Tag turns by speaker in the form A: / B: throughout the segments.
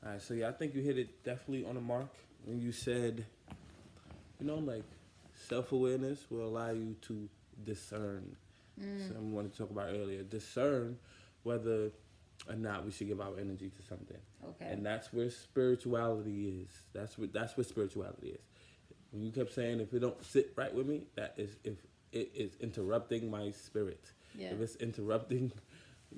A: All right, so yeah, I think you hit it definitely on the mark when you said, like self awareness will allow you to discern. Something we wanted to talk about earlier. Discern whether or not we should give our energy to something.
B: Okay.
A: And that's where spirituality is. That's what spirituality is. When you kept saying if it don't sit right with me, that is if it is interrupting my spirit.
B: Yeah.
A: If it's interrupting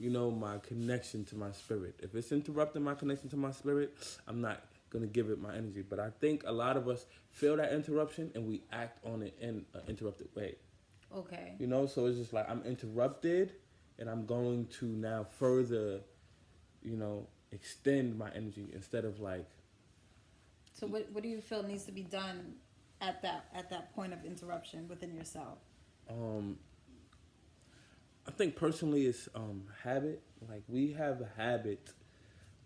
A: my connection to my spirit. If it's interrupting my connection to my spirit, I'm not going to give it my energy. But I think a lot of us feel that interruption and we act on it in an interrupted way.
B: Okay.
A: So it's just like I'm interrupted and I'm going to now further, extend my energy instead of like.
B: So what do you feel needs to be done at that point of interruption within yourself?
A: I think personally it's habit. Like we have a habit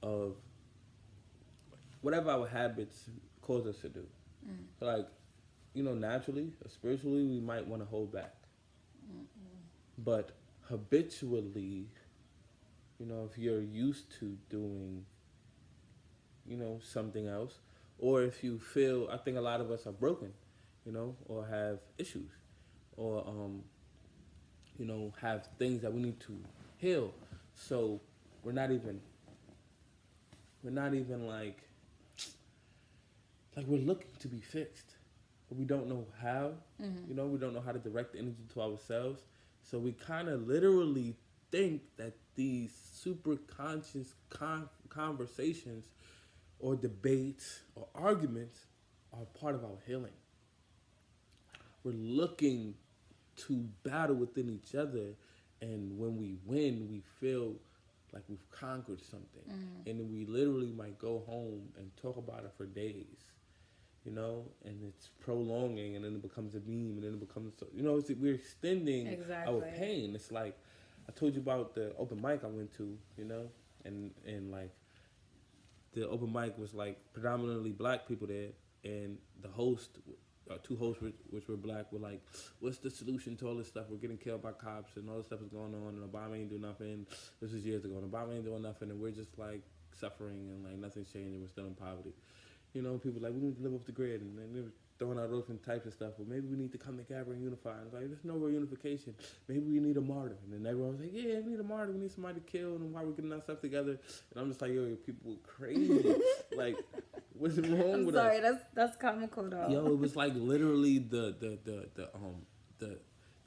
A: of whatever our habits cause us to do. So like, naturally or spiritually we might want to hold back. But habitually, if you're used to doing, something else, or if you feel, I think a lot of us are broken, or have issues, or have things that we need to heal. So we're not even like we're looking to be fixed, but we don't know how. We don't know how to direct the energy to ourselves. So we kind of literally think that these super conscious conversations or debates or arguments are part of our healing. We're looking to battle within each other, and when we win, we feel like we've conquered something. And then we literally might go home and talk about it for days. And it's prolonging, and then it becomes a meme, and then it becomes, we're extending our pain. It's like, I told you about the open mic I went to, and like, the open mic was like predominantly black people there, and the host, two hosts which were black, were like, what's the solution to all this stuff? We're getting killed by cops, and all this stuff is going on, and Obama ain't doing nothing. This was years ago, and Obama ain't doing nothing, and we're just like suffering, and like nothing's changing, we're still in poverty. People like, we need to live off the grid, and they were throwing out those different types of stuff. But maybe we need to come together and unify. And it's like, there's no real unification. Maybe we need a martyr. And then everyone was like, yeah, we need a martyr. We need somebody to kill, and why we're getting our stuff together. And I'm just like, yo, people are crazy. Like, what's wrong with us?
B: I'm sorry, that's comical though.
A: Yo, it was like literally the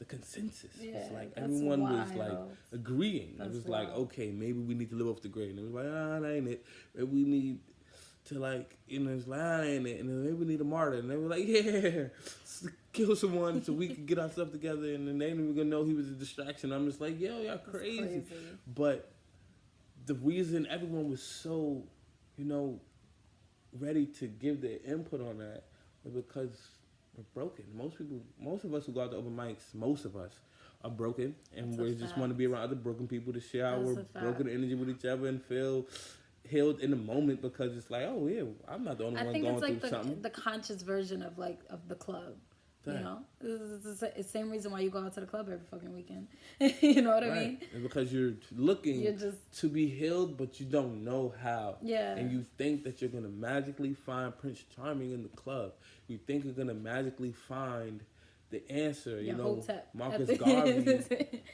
A: consensus.
B: Yeah,
A: it's like everyone was
B: wild.
A: like agreeing. It was like, okay, maybe we need to live off the grid. And it was like, that ain't it. Maybe we need to like, it's like, ain't it. And then maybe we need a martyr. And they were like, yeah, kill someone so we can get our stuff together. And then they didn't even know he was a distraction. I'm just like, yo, y'all crazy. But the reason everyone was so, ready to give their input on that was because we're broken. Most of us who go out to open mics, most of us are broken, and we just want to be around other broken people to share our broken energy with each other and feel healed in the moment, because it's like, oh yeah, I'm not the only one going through something. I think it's
B: like the conscious version of the club. It's the same reason why you go out to the club every fucking weekend. You know what I mean?
A: And because you're looking to be healed, but you don't know how.
B: Yeah.
A: And you think that you're going to magically find Prince Charming in the club. You think you're going to magically find the answer, Marcus Garvey.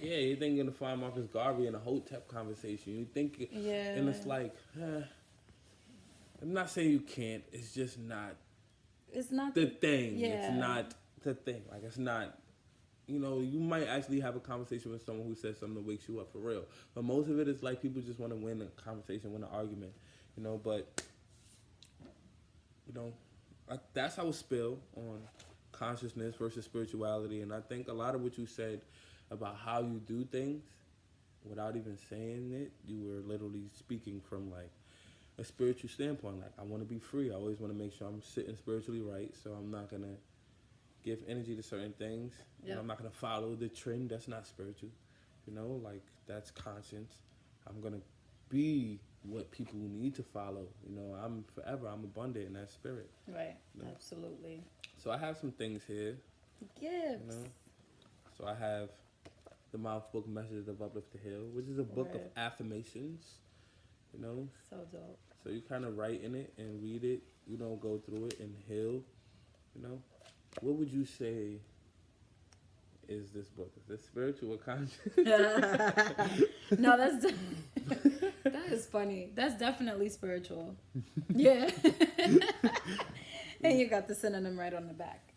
A: Yeah, you think you're going to find Marcus Garvey in a Hotep conversation. You think, and it's like, I'm not saying you can't. It's just not.
B: It's not
A: the thing. Yeah. It's not the thing. Like, it's not, you might actually have a conversation with someone who says something that wakes you up for real. But most of it is like people just want to win a conversation, win an argument, but, that's how I spill on consciousness versus spirituality. And I think a lot of what you said about how you do things without even saying it, you were literally speaking from like a spiritual standpoint. Like, I want to be free. I always want to make sure I'm sitting spiritually right. So I'm not going to give energy to certain things. Yep. I'm not going to follow the trend. That's not spiritual. Like, that's conscience. I'm going to be what people need to follow. I'm abundant in that spirit.
B: Right. Absolutely.
A: So I have some things here.
B: Gifts.
A: So I have the Mouth Book Messages of Uplift to Heal, which is a book of affirmations.
B: So dope.
A: So you kind of write in it and read it. You don't go through it and heal. You know, what would you say is this book? Is this spiritual or conscious?
B: No, that is funny. That's definitely spiritual. Yeah. And you got the synonym right on the back.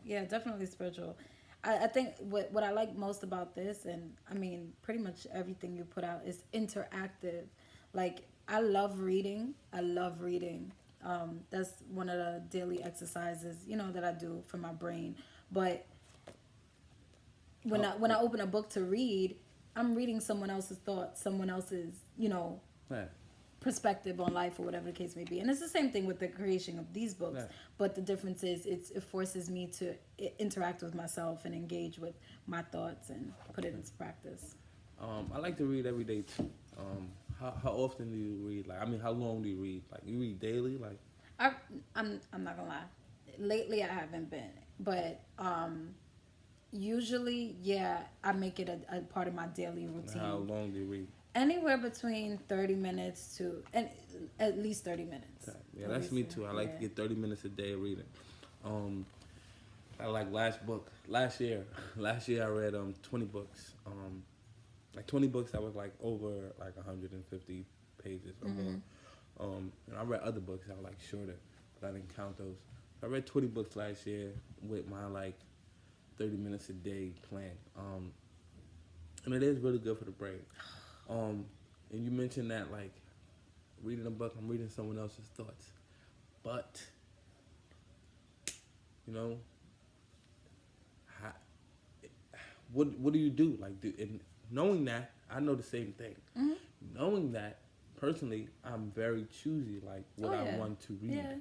B: Yeah, definitely spiritual. I think what I like most about this, and I mean pretty much everything you put out, is interactive. Like, I love reading. That's one of the daily exercises, that I do for my brain. But when I open a book to read, I'm reading someone else's thoughts, someone else's,
A: Right.
B: perspective on life, or whatever the case may be. And it's the same thing with the creation of these books.
A: Right.
B: But the difference is it forces me to interact with myself and engage with my thoughts and put it into practice.
A: I like to read every day too. How often do you read? Like, I mean, how long do you read? Like, you read daily? Like,
B: I'm not gonna lie. Lately, I haven't been, but usually, yeah, I make it a part of my daily routine.
A: how long do you read?
B: Anywhere between 30 minutes to and at least 30 minutes.
A: Okay. Yeah, that's me too. I like to get 30 minutes a day of reading. I like last year I read 20 books. Like 20 books that was like over like 150 pages or more. And I read other books that were like shorter, but I didn't count those. I read 20 books last year with my like 30 minutes a day plan. And it is really good for the brain. And you mentioned that, like, reading a book, I'm reading someone else's thoughts. But, what do you do? Like, and knowing that, I know the same thing. Mm-hmm. Knowing that, personally, I'm very choosy, like, what I want to read. Yeah.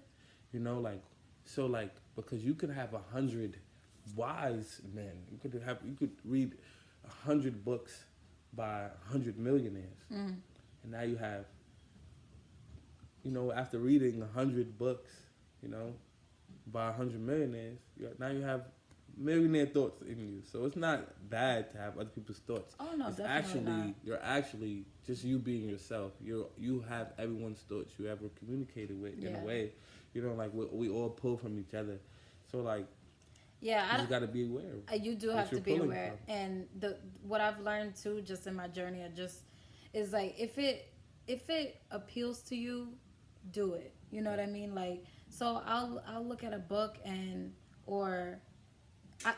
A: Because you could have 100 wise men. You could read 100 books by 100 millionaires. And now you have, after reading 100 books, by 100 millionaires, now you have millionaire thoughts in you. So it's not bad to have other people's thoughts.
B: Oh no, definitely not.
A: You're actually just you being yourself. You have everyone's thoughts you ever communicated with in a way. Like we all pull from each other. So like,
B: yeah,
A: you just got to be aware.
B: You do have to be aware. From. And what I've learned too, just in my journey, is like if it appeals to you, do it. You know what I mean? Like, so I'll look at a book or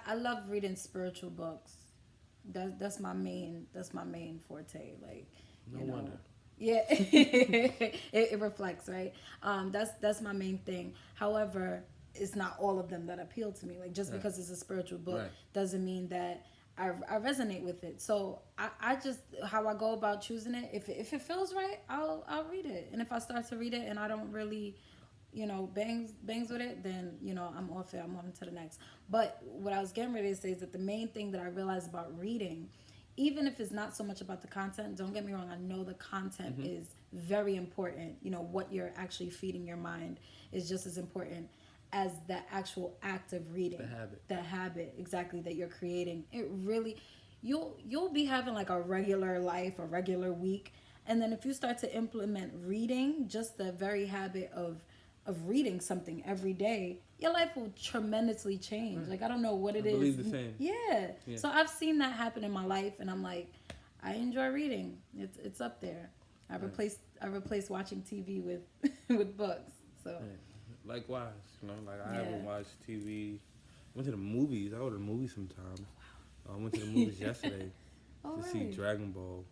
B: I love reading spiritual books. That's my main forte. Like,
A: no wonder.
B: Yeah, it reflects, right? That's my main thing. However, it's not all of them that appeal to me. Like, just because it's a spiritual book doesn't mean that I resonate with it. So I just, how I go about choosing it, if it feels right, I'll read it. And if I start to read it and I don't really, bangs with it, then, I'm off it. I'm on to the next. But what I was getting ready to say is that the main thing that I realized about reading, even if it's not so much about the content, don't get me wrong, I know the content is very important. What you're actually feeding your mind is just as important as the actual act of reading. The habit, exactly, that you're creating. It really, you'll be having like a regular life, a regular week. And then if you start to implement reading, just the very habit of reading something every day, your life will tremendously change. Right. Like, I don't know what it is. I believe the same. Yeah. So I've seen that happen in my life, and I'm like, I enjoy reading. It's up there. I replaced watching TV with with books. So. Right.
A: Likewise, I haven't watched TV. I went to the movies. I go to the movies sometime. I went to the movies yesterday to see Dragon Ball.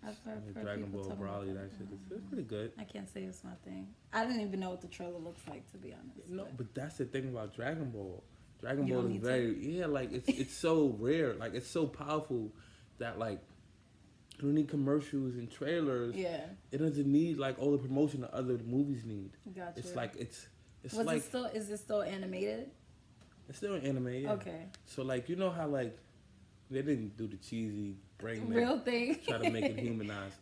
B: I've heard
A: Dragon Ball Broly, that shit. It's pretty good.
B: I can't say it's my thing. I didn't even know what the trailer looks like, to be honest.
A: No, but that's the thing about Dragon Ball. Dragon Ball is very like it's so rare, like it's so powerful that like you don't need commercials and trailers.
B: Yeah.
A: It doesn't need like all the promotion that other movies need.
B: Gotcha.
A: It's like it's
B: like is it still animated?
A: It's still animated.
B: Okay.
A: So like how like they didn't do the cheesy brain
B: real thing.
A: Try to make it humanized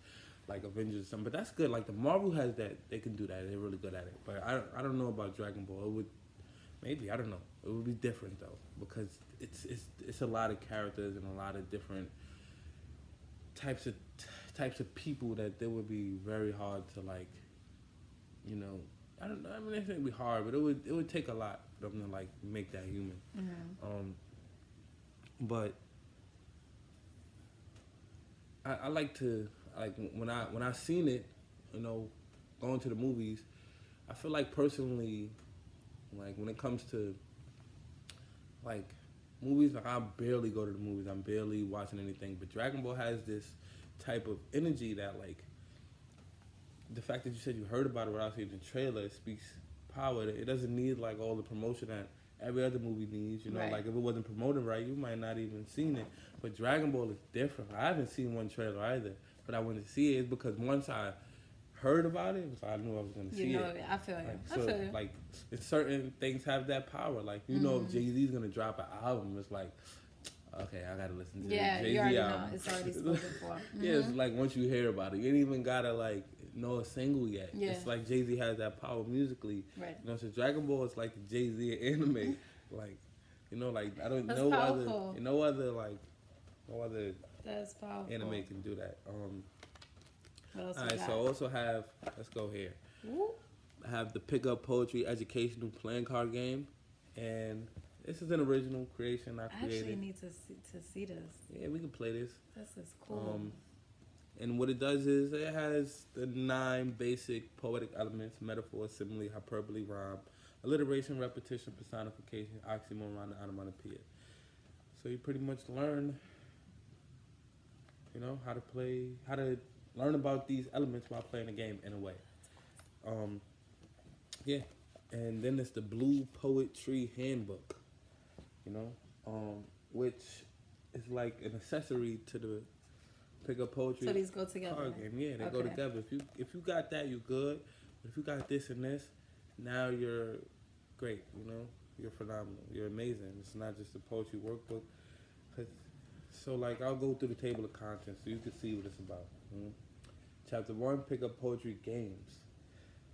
A: like Avengers or something. But that's good. Like the Marvel has that. They can do that. They're really good at it. But I don't know about Dragon Ball. It would maybe, I don't know. It would be different though, because it's a lot of characters and a lot of different types of people that they would be very hard to like you know, I don't know. I mean, it would be hard, but it would take a lot for them to like make that human. But I like to like when I seen it, you know, going to the movies. I feel like personally, like when it comes to like movies, like I barely go to the movies. I'm barely watching anything. But Dragon Ball has this type of energy that like the fact that you said you heard about it without seeing the trailer speaks power. It doesn't need like all the promotion that every other movie needs. You know, like if it wasn't promoted right, you might not even seen it. But Dragon Ball is different. I haven't seen one trailer either, but I went to see it because once I heard about it, so I knew I was going to see it.
B: I feel you.
A: Like, so, I feel you. Like, certain things have that power. Like, you know, if Jay-Z's going to drop an album, it's like, okay, I got to listen to the Jay-Z album. Know.
B: It's already spoken for.
A: Yeah, it's like once you hear about it, you ain't even got to, like, know a single yet. Yeah. It's like Jay-Z has that power musically.
B: Right.
A: You know, so Dragon Ball is like the Jay-Z anime. Like, you know, like, I don't know no other
B: That's powerful.
A: anime can do that.
B: What else
A: Alright, so I also have, let's go here. Woo. I have the Pick Up Poetry educational playing card game, and this is an original creation I created.
B: I actually need to see this.
A: Yeah, we can play this.
B: This is cool.
A: And what it does is it has the 9 basic poetic elements: metaphor, simile, hyperbole, rhyme, alliteration, repetition, personification, oxymoron, and onomatopoeia. So you pretty much learn, you know, how to learn about these elements while playing the game in a way. Yeah. And then there's the BluePoetTree handbook, you know, which is like an accessory to the Pick Up Poetry.
B: So these go together.
A: Card game. Yeah, they go together. If you got that, you're good. But if you got this and this, now you're great. You know, you're phenomenal. You're amazing. It's not just a poetry workbook. So like I'll go through the table of contents so you can see what it's about. Chapter 1, Pick Up Poetry games.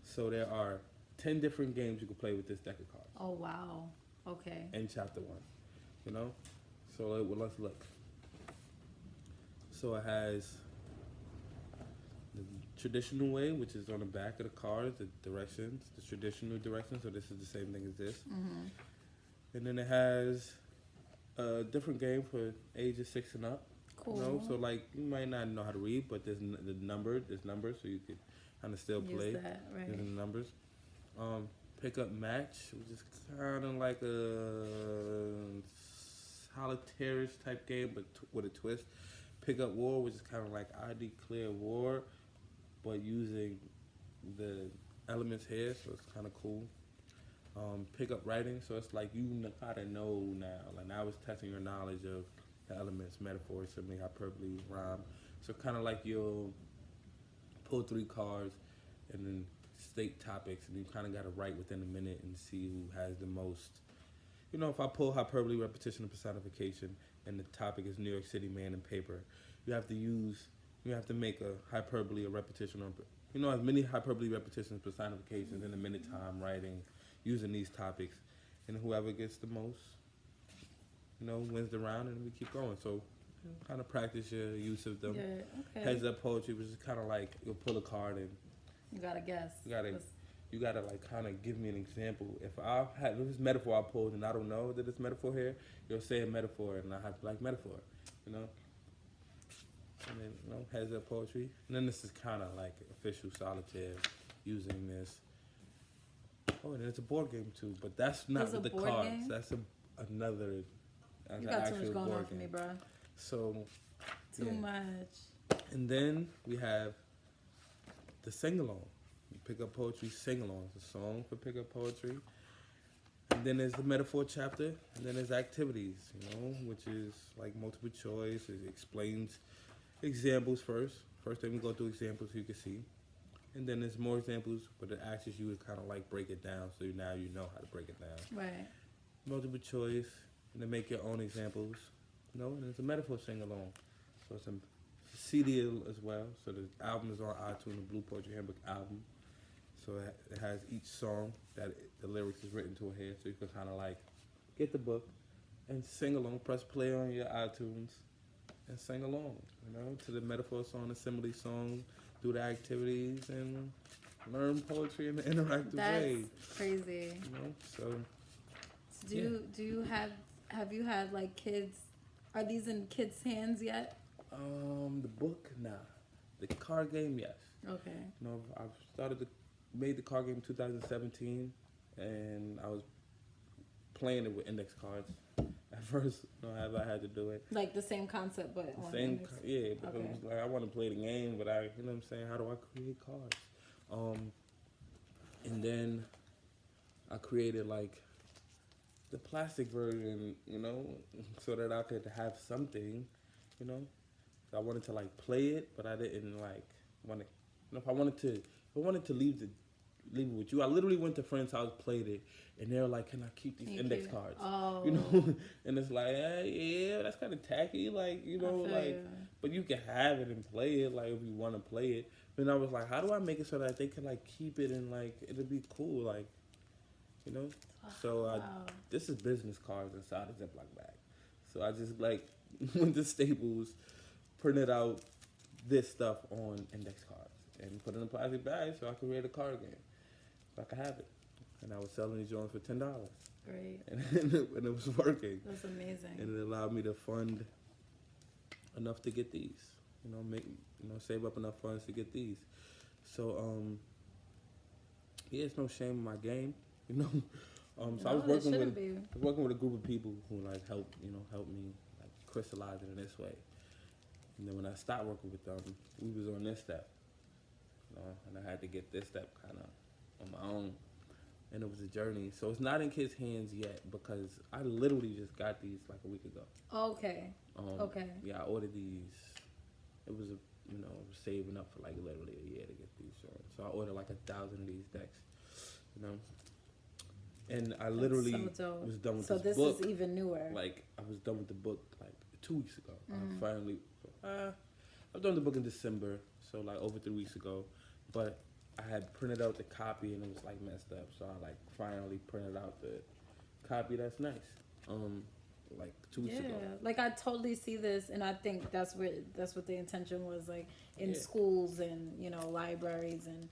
A: So there are 10 different games you can play with this deck of cards.
B: Oh wow. Okay.
A: In chapter 1, you know. So let's look. So it has the traditional way, which is on the back of the cards, the directions, the traditional directions. So this is the same thing as this. And then it has a different game for ages 6 and up. Cool. You know, so like you might not know how to read, but there's numbers, so you could kind of still play.
B: Use that, right.
A: Using the numbers. Pick Up Match, which is kind of like a solitaire type game, but with a twist. Pick Up War, which is kind of like I Declare War, but using the elements here, so it's kind of cool. Pick Up Writing, so it's like you gotta know now. Like now it's testing your knowledge of the elements, metaphor, simile, hyperbole, rhyme. So kind of like you'll pull 3 cards and then state topics, and you kind of gotta write within a minute and see who has the most. You know, if I pull hyperbole, repetition, and personification, and the topic is New York City man and paper, you have to make a hyperbole, a repetition, or you know, as many hyperbole, repetitions, personifications in a minute time writing using these topics, and whoever gets the most, you know, wins the round, and we keep going. So, kind of practice your use of them.
B: Yeah, okay.
A: Heads Up Poetry, which is kind of like you'll pull a card and
B: you gotta guess.
A: You gotta like kind of give me an example. If this metaphor I pulled and I don't know that it's metaphor here, you'll say a metaphor and I have like metaphor, you know. And then you know, Heads Up Poetry, and then this is kind of like official solitaire using this. Oh, and it's a board game too, but that's not with the cards. Game? That's another.
B: You got too much going on for me, bro.
A: So.
B: Too much.
A: And then we have the sing-along. Pick Up Poetry sing-along. It's a song for Pick Up Poetry. And then there's the metaphor chapter. And then there's activities, you know, which is like multiple choice. It explains examples first. First thing we go through examples so you can see. And then there's more examples, but it asks you to kind of like break it down. So now you know how to break it down.
B: Right.
A: Multiple choice. And then make your own examples. You know, and it's a metaphor sing-along. So it's a CD as well. So the album is on iTunes, the BluePoetTree Handbook album. So it has each song that the lyrics is written to a head. So you can kind of like get the book and sing along. Press play on your iTunes and sing along, you know, to the metaphor song, the simile song, do the activities, and learn poetry in an interactive way.
B: That's crazy.
A: You know, so.
B: Do you have you had like kids? Are these in kids' hands yet?
A: The book, nah. The card game, yes.
B: Okay.
A: You know, made the card game in 2017, and I was playing it with index cards. At first, I had to do it.
B: Like the same concept, but
A: but it was like I want to play the game, but you know what I'm saying? How do I create cards? And then I created like the plastic version, you know, so that I could have something, you know. So I wanted to like play it, but I didn't like want to. You know, if I wanted to leave it with you, I literally went to friends' house, played it, and they were like, "Can I keep these index cards?"
B: Oh.
A: You know, and it's like, yeah, that's kind of tacky, like you know, but you can have it and play it, like if you want to play it. But then I was like, how do I make it so that they can like keep it and like it'll be cool, like, you know? So this is business cards inside a Ziploc bag. So I just like went to Staples, printed out this stuff on index cards and put it in a plastic bag so I could create a card game. So I could have it. And I was selling these joints for $10.
B: Great.
A: And it was working.
B: That's amazing.
A: And it allowed me to fund enough to get these. You know, save up enough funds to get these. So yeah, it's no shame in my game, you know. So I was working with a group of people who like helped me like crystallize it in this way. And then when I stopped working with them, we was on this step, you know, and I had to get this step kind of on my own, and it was a journey. So it's not in kids' hands yet because I literally just got these like a week ago.
B: Okay. Okay.
A: Yeah, I ordered these. It was saving up for like literally a year to get these joints. So I ordered like 1,000 of these decks, you know. And I literally was done with this book.
B: So this is even newer.
A: Like, I was done with the book, like, 2 weeks ago. I was done with the book in December, so, like, over 3 weeks ago. But I had printed out the copy, and it was, like, messed up. So I, like, finally printed out the copy that's nice, like, 2 weeks ago.
B: Yeah, like, I totally see this, and I think that's what the intention was, like, in schools and, you know, libraries and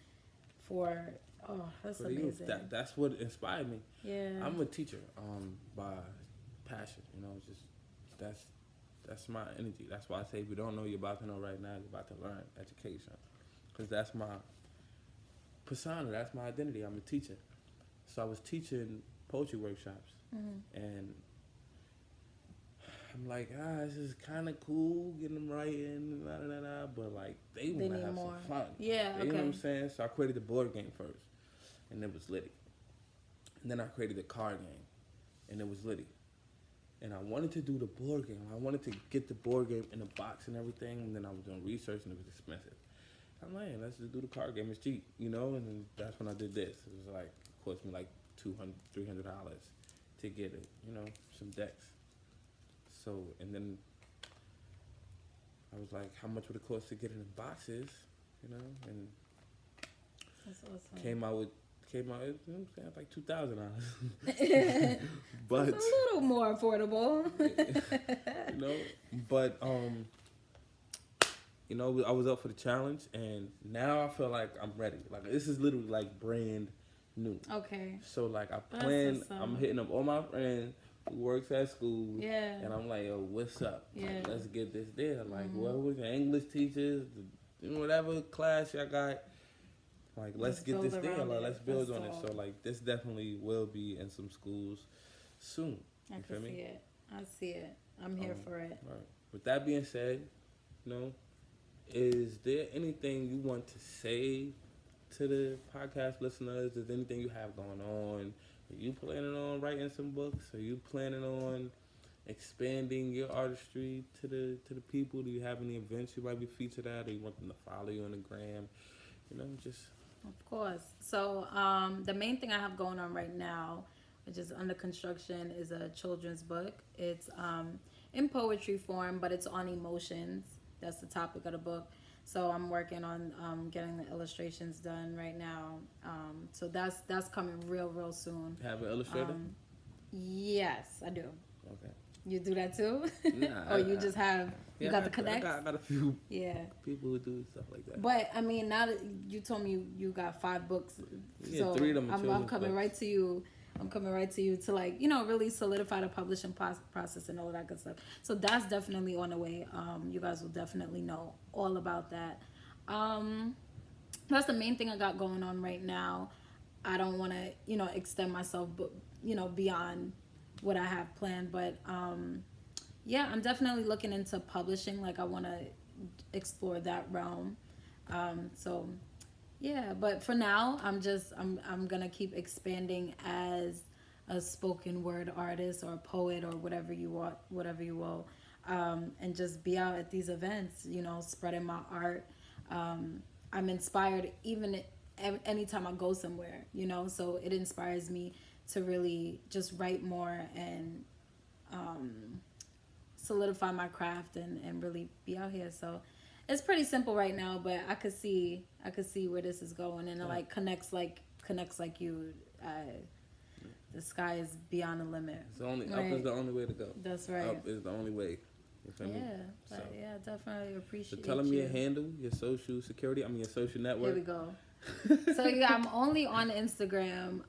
B: for... Oh, that's amazing.
A: That's what inspired me.
B: Yeah.
A: I'm a teacher by passion. You know, just that's my energy. That's why I say if you don't know, you're about to know right now. You're about to learn education, because that's my persona. That's my identity. I'm a teacher. So I was teaching poetry workshops, and I'm like, this is kind of cool, getting them writing, but like they want to have more. Some fun.
B: Yeah,
A: You know what I'm saying? So I created the board game first, and it was litty. And then I created the card game, and it was litty. And I wanted to do the board game. I wanted to get the board game in a box and everything, and then I was doing research, and it was expensive. I'm like, let's just do the card game. It's cheap, you know? And then that's when I did this. It was like, it cost me like $200, $300 to get it, you know, some decks. So, and then I was like, how much would it cost to get it in boxes, you know? And
B: that's awesome.
A: Came out, you know what I'm saying, like $2,000. But
B: it's a little more affordable.
A: you know, but you know, I was up for the challenge, and now I feel like I'm ready. Like this is literally like brand new.
B: Okay.
A: So like I plan, I'm hitting up all my friends who works at school.
B: Yeah.
A: And I'm like, yo, what's up?
B: Yeah.
A: Like, let's get this there. Like, whoever was the English teachers, whatever class y'all got. Like, let's get this there. Like, let's build on it. So, like, this definitely will be in some schools soon.
B: I can see it. I see it. I'm here for it.
A: Right. With that being said, you know, is there anything you want to say to the podcast listeners? Is there anything you have going on? Are you planning on writing some books? Are you planning on expanding your artistry to the people? Do you have any events you might be featured at? Or you want them to follow you on the gram? You know, just...
B: Of course. So the main thing I have going on right now, which is under construction, is a children's book. It's in poetry form, but it's on emotions. That's the topic of the book. So I'm working on getting the illustrations done right now. So that's coming real soon.
A: Have an illustrator?
B: Yes, I do.
A: Okay.
B: You do that too?
A: Nah,
B: or you just have, you got the connect?
A: I got a few
B: yeah.
A: people who do stuff like that.
B: But, I mean, now that you told me you got 5 books, so
A: 3 of them are
B: I'm coming right to you. I'm coming right to you to, like, you know, really solidify the publishing process and all that good stuff. So that's definitely on the way. You guys will definitely know all about that. That's the main thing I got going on right now. I don't want to, you know, extend myself, you know, beyond what I have planned. But, yeah, I'm definitely looking into publishing. Like, I want to explore that realm. So, yeah. But for now, I'm going to keep expanding as a spoken word artist or a poet or whatever you want, whatever you will. And just be out at these events, you know, spreading my art. I'm inspired even anytime I go somewhere, you know, so it inspires me to really just write more and solidify my craft and really be out here. So it's pretty simple right now, but I could see where this is going, and it like connects like you. The sky is beyond the limit.
A: It's only right? Up is the only way to go.
B: That's right.
A: Up is the only way.
B: Yeah, so. Yeah, definitely appreciate.
A: So tell them your handle, your social security. I mean, your social network.
B: Here we go. So yeah, I'm only on Instagram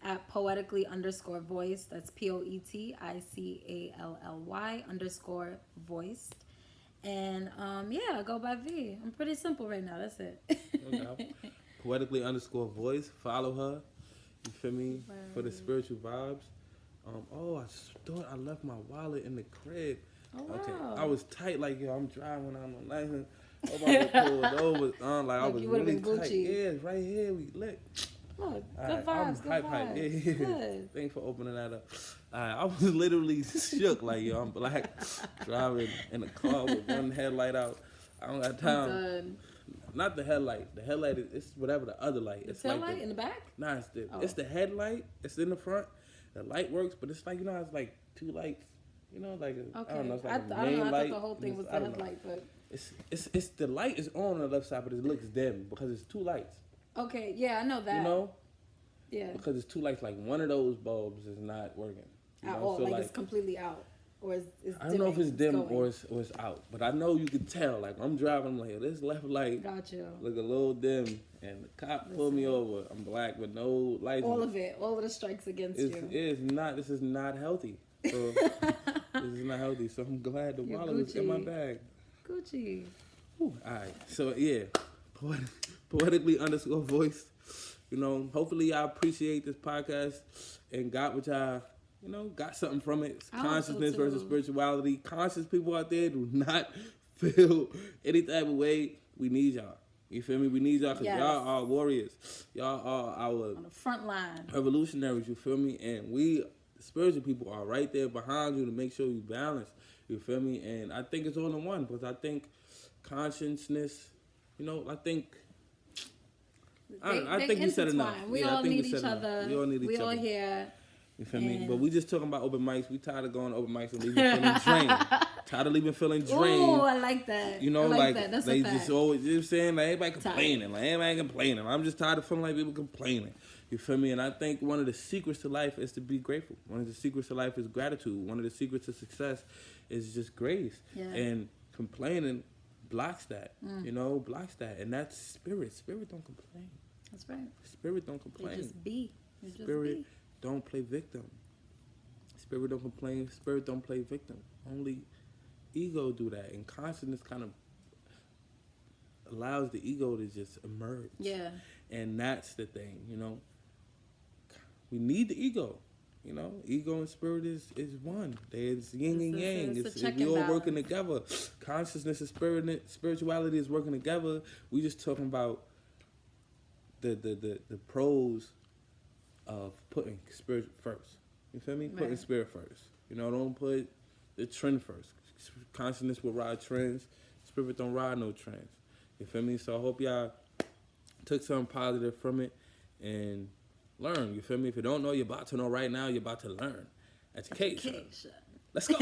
B: at poetically_voiced. That's POETICALLY_voiced. And yeah, go by V. I'm pretty simple right now. That's it.
A: Okay. Poetically_voice. Follow her. You feel me? Right. For the spiritual vibes. I thought I left my wallet in the crib.
B: Oh, wow.
A: Okay. I was tight, like, yo, I'm driving on the license. I pulled over. Like I was really tight. Yeah, it's right here. We lit.
B: Look, good vibes, good vibes.
A: Yeah. Good. Thanks for opening that up. I was literally shook, like, yo, I'm black, driving in a car with one headlight out. I don't got time. Not the headlight. The headlight is whatever the other light.
B: It's the headlight in the back?
A: Nah, it's the headlight. It's in the front. The light works, but it's like, you know, it's like 2 lights. You know, like I don't know. It's like a main light.
B: I thought the whole thing was the headlight, but
A: it's the light is on the left side, but it looks dim because it's 2 lights.
B: Okay, yeah, I know that.
A: You know?
B: Yeah.
A: Because it's 2 lights. Like one of those bulbs is not working.
B: At all, so like it's completely out, or it's
A: I don't know if it's dim or it's out, but I know you can tell. Like I'm driving, I'm like, this left light look a little dim, and the cop pulled me over. I'm black with no lights.
B: All of the strikes against you.
A: This is not healthy. So this is not healthy. So I'm glad the wallet was in my bag.
B: Gucci.
A: All right. So yeah, poetically_voiced. You know, hopefully y'all appreciate this podcast and got what y'all, you know, got something from it. Consciousness versus spirituality. Conscious people out there do not feel any type of way. We need y'all. You feel me? We need y'all because y'all are warriors. Y'all are our
B: on the front line
A: revolutionaries. You feel me? And we, spiritual people, are right there behind you to make sure you balance. You feel me? And I think it's all in one because I think consciousness, you know, I think you said enough.
B: We all need each other. We all need each other. We all here.
A: You feel me? But we just talking about open mics. We tired of going to open mics and leaving feeling drained. Tired of leaving feeling drained.
B: Oh, I like that.
A: You know, like
B: that. That's
A: they just always, you know what I'm saying? Like everybody complaining. I'm just tired of feeling like people complaining. You feel me? And I think one of the secrets to life is to be grateful. One of the secrets to life is gratitude. One of the secrets to success is just grace. Yeah. And complaining blocks that. You know, blocks that. And that's spirit. Spirit don't complain.
B: That's right.
A: Spirit don't complain.
B: Just be.
A: Spirit don't play victim. Spirit don't complain. Spirit don't play victim. Only ego do that. And consciousness kind of allows the ego to just emerge.
B: Yeah.
A: And that's the thing, you know. We need the ego. You know, ego and spirit is one. There's yin and yang. We all working together. Consciousness and spirituality is working together. We just talking about the pros of putting spirit first. You feel me? Right. Putting spirit first. You know, don't put the trend first. Consciousness will ride trends. Spirit don't ride no trends. You feel me? So I hope y'all took something positive from it and learn. You feel me? If you don't know, you're about to know right now. You're about to learn. Education. Let's go.